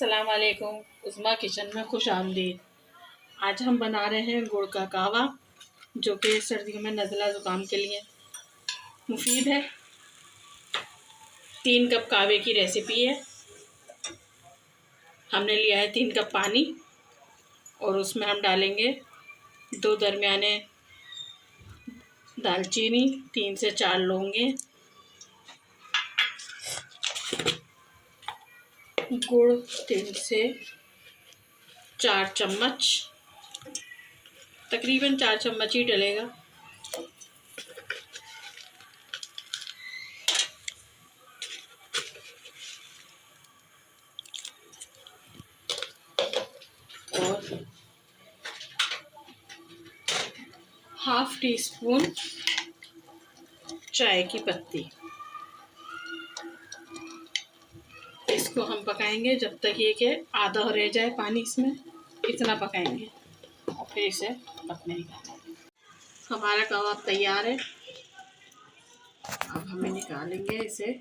अस्सलाम वालेकुम। उस्मा किचन में खुश आमदीद। आज हम बना रहे हैं गुड़ का कहवा, जो कि सर्दियों में नज़ला ज़ुकाम के लिए मुफीद है। 3 कप कहवे की रेसिपी है। हमने लिया है 3 कप पानी और उसमें हम डालेंगे 2 दरमियाने दालचीनी, 3 से 4 लौंगे, गुड़ 3 से 4 चम्मच, तकरीबन 4 चम्मच ही डलेगा। और ½ टी स्पून चाय की पत्ती। इसको हम पकाएंगे जब तक ये कि आधा रह जाए पानी इसमें, इतना पकाएंगे और फिर इसे पकने निकालेंगे। हमारा कबाब तैयार है। अब हमें निकालेंगे इसे